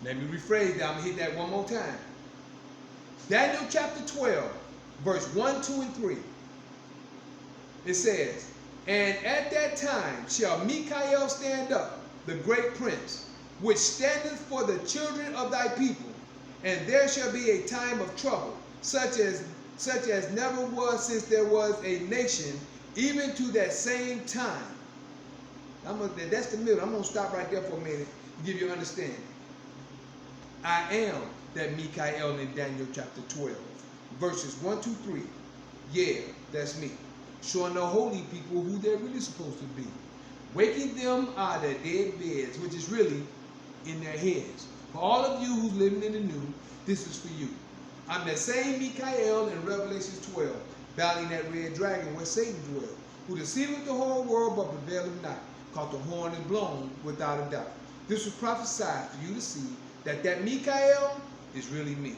Let me rephrase that. I'm going to hit that one more time. Daniel chapter 12, verse 1, 2, and 3. It says, and at that time shall Michael stand up, the great prince, which standeth for the children of thy people. And there shall be a time of trouble, such as never was since there was a nation, even to that same time. That's the middle. I'm going to stop right there for a minute to give you an understanding. I am that Michael in Daniel chapter 12, verses 1, 2, 3. Yeah, that's me. Showing the holy people who they're really supposed to be. Waking them out of their dead beds, which is really in their heads. For all of you who's living in the new, this is for you. I'm that same Michael in Revelation 12, battling that red dragon where Satan dwells, who deceiveth the whole world but prevaileth not, cause the horn is blown without a doubt. This was prophesied for you to see that Michael is really me.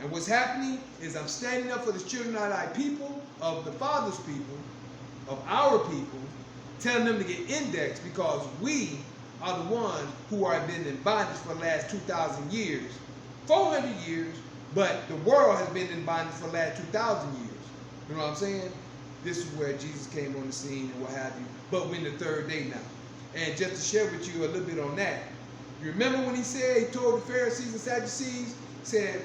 And what's happening is I'm standing up for the children of thy people, of the Father's people, of our people, telling them to get indexed because we are the ones who are been in bondage for the last 2,000 years, 400 years, but the world has been in bondage for the last 2,000 years. You know what I'm saying? This is where Jesus came on the scene and what have you. But we're in the third day now. And just to share with you a little bit on that, you remember when he told the Pharisees and Sadducees, said,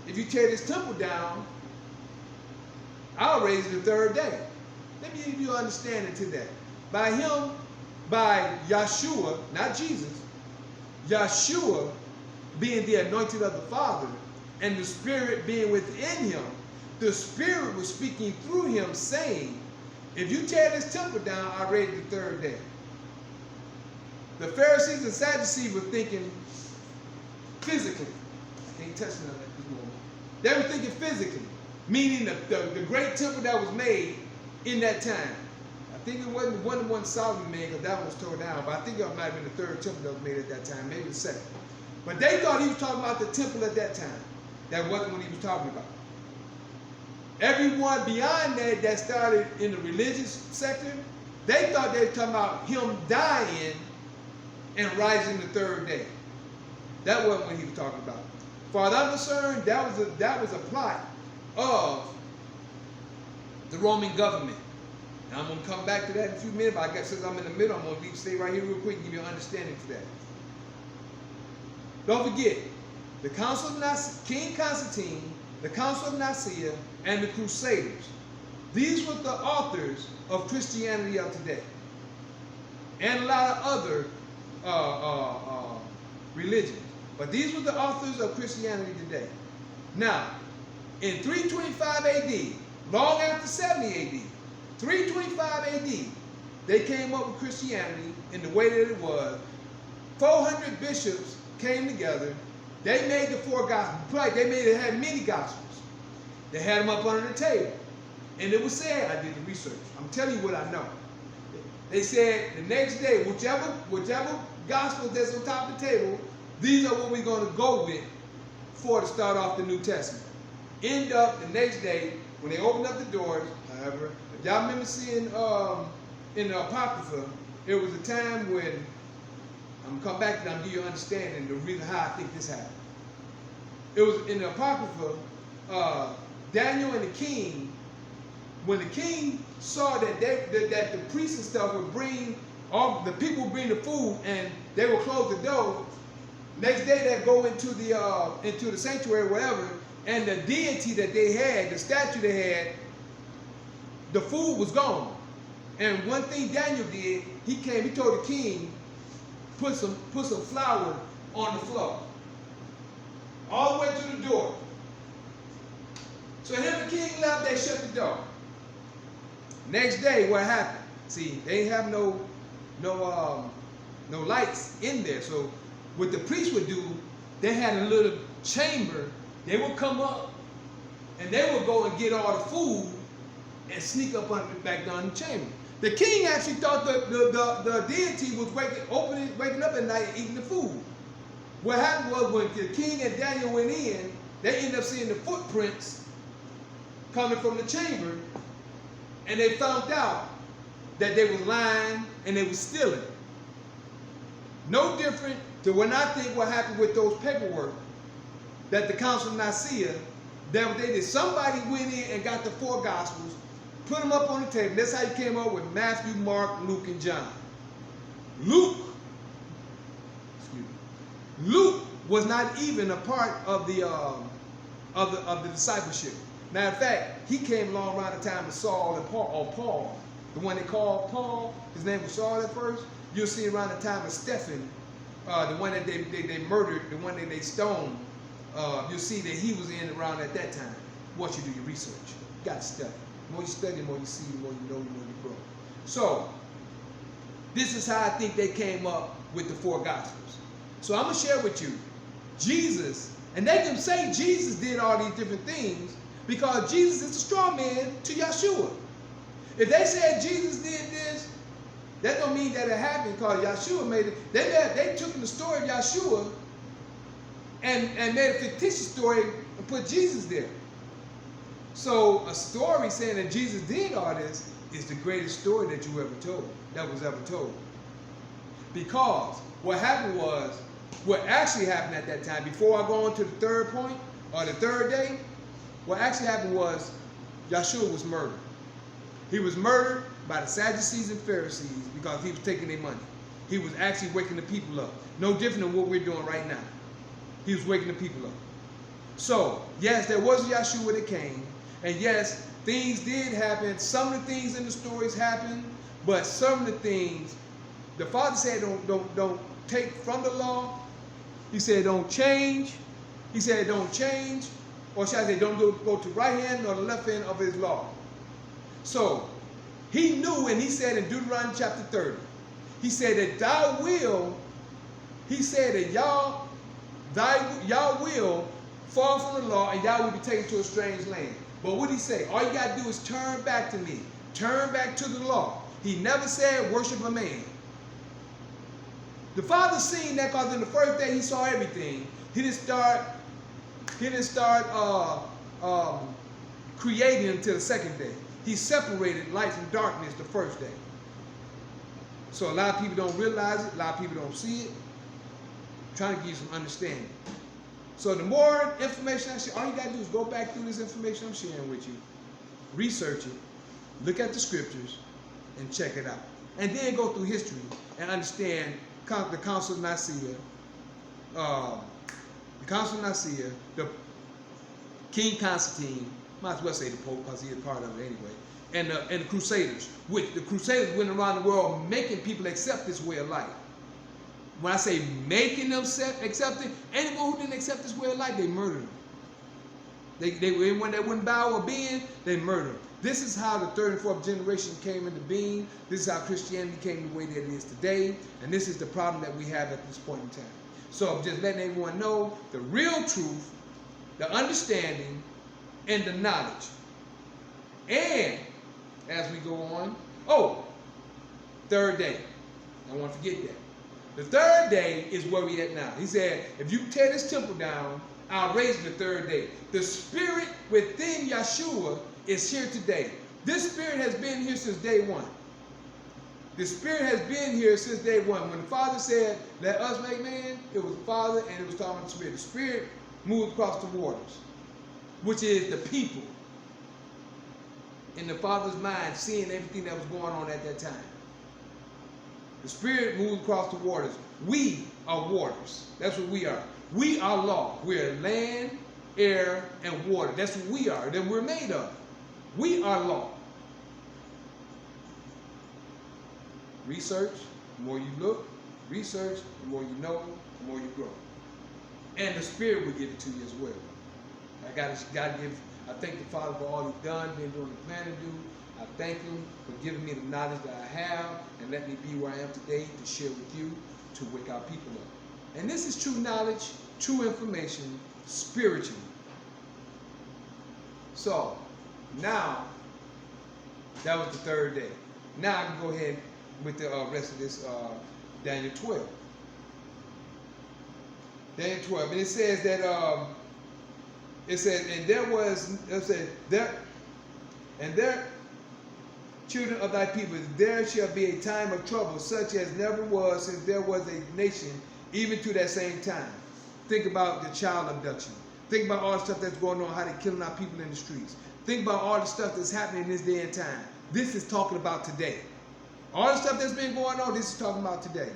if you tear this temple down, I'll raise it the third day. Let me give you an understanding to that. By Yeshua, not Jesus, Yeshua being the anointed of the Father and the Spirit being within him, the Spirit was speaking through him saying, if you tear this temple down, I'll raise it the third day. The Pharisees and Sadducees were thinking physically. I can't touch nothing at this moment. They were thinking physically, meaning the great temple that was made in that time. I think it wasn't the one Solomon made because that one was torn down, but I think it might have been the third temple that was made at that time, maybe the second. But they thought he was talking about the temple at that time. That wasn't what he was talking about. Everyone beyond that started in the religious sector, they thought they were talking about him dying and rising the third day. That wasn't what he was talking about. As far as I'm concerned, that was a plot of the Roman government. Now I'm going to come back to that in a few minutes, but I guess since I'm in the middle, I'm going to stay right here real quick and give you an understanding for that. Don't forget, the Council of Nicaea, King Constantine, the Council of Nicaea, and the Crusaders. These were the authors of Christianity of today. And a lot of other religions. But these were the authors of Christianity today. Now, in 325 AD, long after 70 AD, 325 AD, they came up with Christianity in the way that it was. 400 bishops came together. They made the four gospels. They had many gospels. They had them up under the table. And it was said, I did the research. I'm telling you what I know. They said the next day, whichever gospel that's on top of the table, these are what we're going to go with to start off the New Testament. End up the next day, when they opened up the doors, however, if y'all remember seeing in the Apocrypha, it was a time when, I'm going to come back to that and give you an understanding the reason how I think this happened. It was in the Apocrypha, Daniel and the king, when the king saw that the priests and stuff would bring, the people would bring the food and they would close the door, next day they'd go into the sanctuary or whatever, and the deity that they had, the statue they had, the food was gone. And one thing Daniel did, he told the king, put some flour on the floor, all the way to the door. So him and the king left, they shut the door. Next day, what happened? See, they didn't have no lights in there. So what the priest would do, they had a little chamber. They would come up and they would go and get all the food and sneak up back down the chamber. The king actually thought the deity was waking up at night and eating the food. What happened was when the king and Daniel went in, they ended up seeing the footprints coming from the chamber, and they found out that they were lying and they were stealing. No different to when I think what happened with those paperwork that the Council of Nicaea, that they did. Somebody went in and got the 4 Gospels, put them up on the table. That's how you came up with Matthew, Mark, Luke, and John. Luke was not even a part of the discipleship. Matter of fact, he came along around the time of Saul and Paul, or Paul, the one they called Paul. His name was Saul at first. You'll see around the time of Stephen, the one that they murdered, the one that they stoned. You'll see that he was in around at that time. Once you do your research, you got to study. The more you study, the more you see, the more you know, the more you grow. So, this is how I think they came up with the 4 Gospels. So I'm going to share with you, Jesus, and they can say Jesus did all these different things because Jesus is a straw man to Yeshua. If they said Jesus did this, that don't mean that it happened because Yeshua made it. They took the story of Yeshua and made a fictitious story and put Jesus there. So a story saying that Jesus did all this is the greatest story that you ever told, that was ever told. Because what happened was, what actually happened at that time, before I go on to the 3rd point, or the 3rd day, what actually happened was Yeshua was murdered. He was murdered by the Sadducees and Pharisees because he was taking their money. He was actually waking the people up. No different than what we're doing right now. He was waking the people up. So, yes, there was a Yeshua that came. And yes, things did happen. Some of the things in the stories happened. But some of the things, the Father said don't take from the law. He said don't change. He said don't change. Or shall I say don't go to the right hand or the left hand of his law. So, he knew, and he said in Deuteronomy chapter 30, he said that thou will, he said that y'all will fall from the law and y'all will be taken to a strange land. But what did he say? All you got to do is turn back to me. Turn back to the law. He never said worship a man. The Father seen that because in the first day he saw everything. He didn't start creating until the 2nd day. He separated light from darkness the 1st day. So a lot of people don't realize it. A lot of people don't see it. I'm trying to give you some understanding. So the more information I share, all you got to do is go back through this information I'm sharing with you, research it, look at the scriptures, and check it out. And then go through history and understand the Council of Nicaea, the King Constantine, might as well say the Pope because he is part of it anyway, and the Crusaders, which the Crusaders went around the world making people accept this way of life. When I say making them accept it, anyone who didn't accept this way of life, they murdered them. When they wouldn't bow or bend, they murdered them. This is how the 3rd and 4th generation came into being. This is how Christianity came the way that it is today. And this is the problem that we have at this point in time. So I'm just letting everyone know the real truth, the understanding, and the knowledge. And as we go on, 3rd day. I don't want to forget that. The 3rd day is where we at now. He said, if you tear this temple down, I'll raise it the 3rd day. The spirit within Yeshua is here today. This spirit has been here since day 1. The spirit has been here since day 1. When the Father said, let us make man, it was the Father and it was talking about the Spirit. The Spirit moved across the waters, which is the people. In the Father's mind, seeing everything that was going on at that time. The Spirit moved across the waters. We are waters. That's what we are. We are law. We are land, air, and water. That's what we are. That we're made of. We are law. Research, the more you look. Research, the more you know, the more you grow. And the Spirit will give it to you as well. I thank the Father for all He's done, been doing the plan to do. I thank Him for giving me the knowledge that I have and let me be where I am today to share with you, to wake our people up. And this is true knowledge, true information, spiritually. So, now, that was the 3rd day. Now I can go ahead with the rest of this Daniel 12. Daniel 12. And it says that, children of thy people, there shall be a time of trouble, such as never was since there was a nation, even to that same time. Think about the child abduction. Think about all the stuff that's going on, how they're killing our people in the streets. Think about all the stuff that's happening in this day and time. This is talking about today. All the stuff that's been going on, this is talking about today.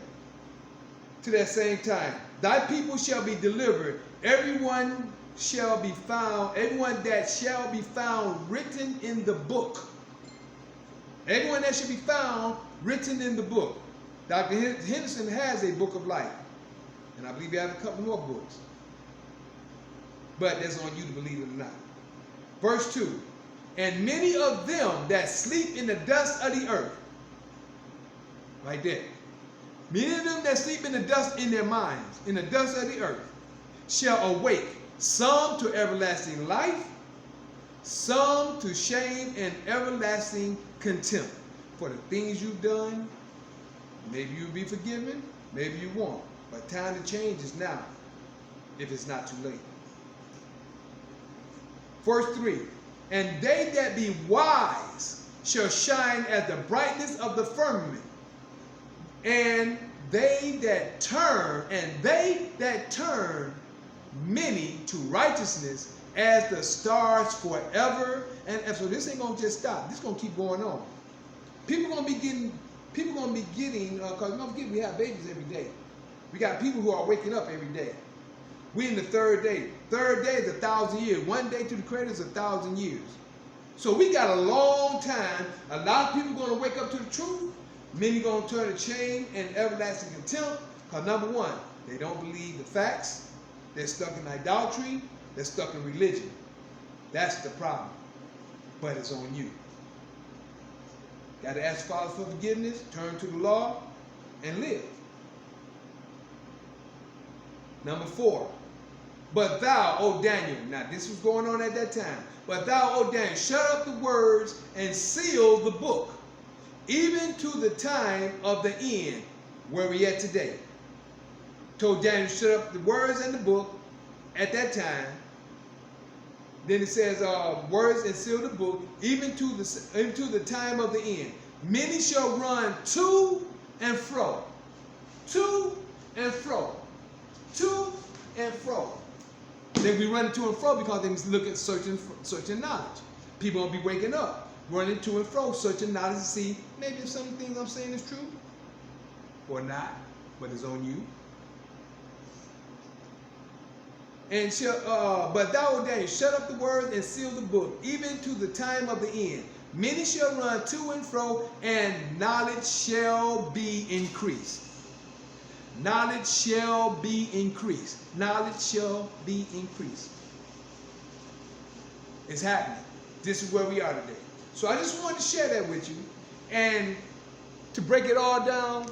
To that same time, thy people shall be delivered, everyone that shall be found written in the book. Everyone that should be found written in the book. Dr. Henderson has a book of life. And I believe he has a couple more books. But that's on you to believe it or not. Verse 2. And many of them that sleep in the dust of the earth. Right there. Many of them that sleep in the dust in their minds, in the dust of the earth, shall awake, some to everlasting life, some to shame and everlasting contempt. For the things you've done, maybe you'll be forgiven, maybe you won't. But time to change is now, if it's not too late. Verse 3. And they that be wise shall shine as the brightness of the firmament. And they that turn many to righteousness as the stars forever. And so this ain't gonna just stop. This gonna keep going on. People gonna be getting, because don't forget we have babies every day. We got people who are waking up every day. We in the third day. Third day is 1,000 years. One day to the Creator is 1,000 years. So we got a long time. A lot of people going to wake up to the truth. Many going to turn to shame and everlasting contempt. Because number one, they don't believe the facts. They're stuck in idolatry. They're stuck in religion. That's the problem. But it's on you. Got to ask Father for forgiveness, turn to the law, and live. Number 4. But thou, O Daniel, now this was going on at that time. But thou, O Daniel, shut up the words and seal the book, even to the time of the end, where we at today. Told Daniel, shut up the words and the book at that time. Then it says, words and seal the book, even to the time of the end. Many shall run to and fro. To and fro. To and fro. They be running to and fro because they looking, searching knowledge. People will be waking up, running to and fro, searching knowledge to see maybe if some things I'm saying is true or not, but it's on you. And but thou, O Daniel, shut up the words and seal the book, even to the time of the end. Many shall run to and fro, and knowledge shall be increased. Knowledge shall be increased. Knowledge shall be increased. It's happening. This is where we are today. So I just wanted to share that with you. And to break it all down,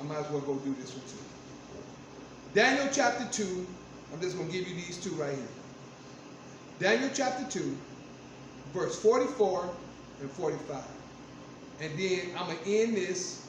I might as well go do this one too. Daniel chapter 2. I'm just going to give you these two right here. Daniel chapter 2, verse 44 and 45. And then I'm going to end this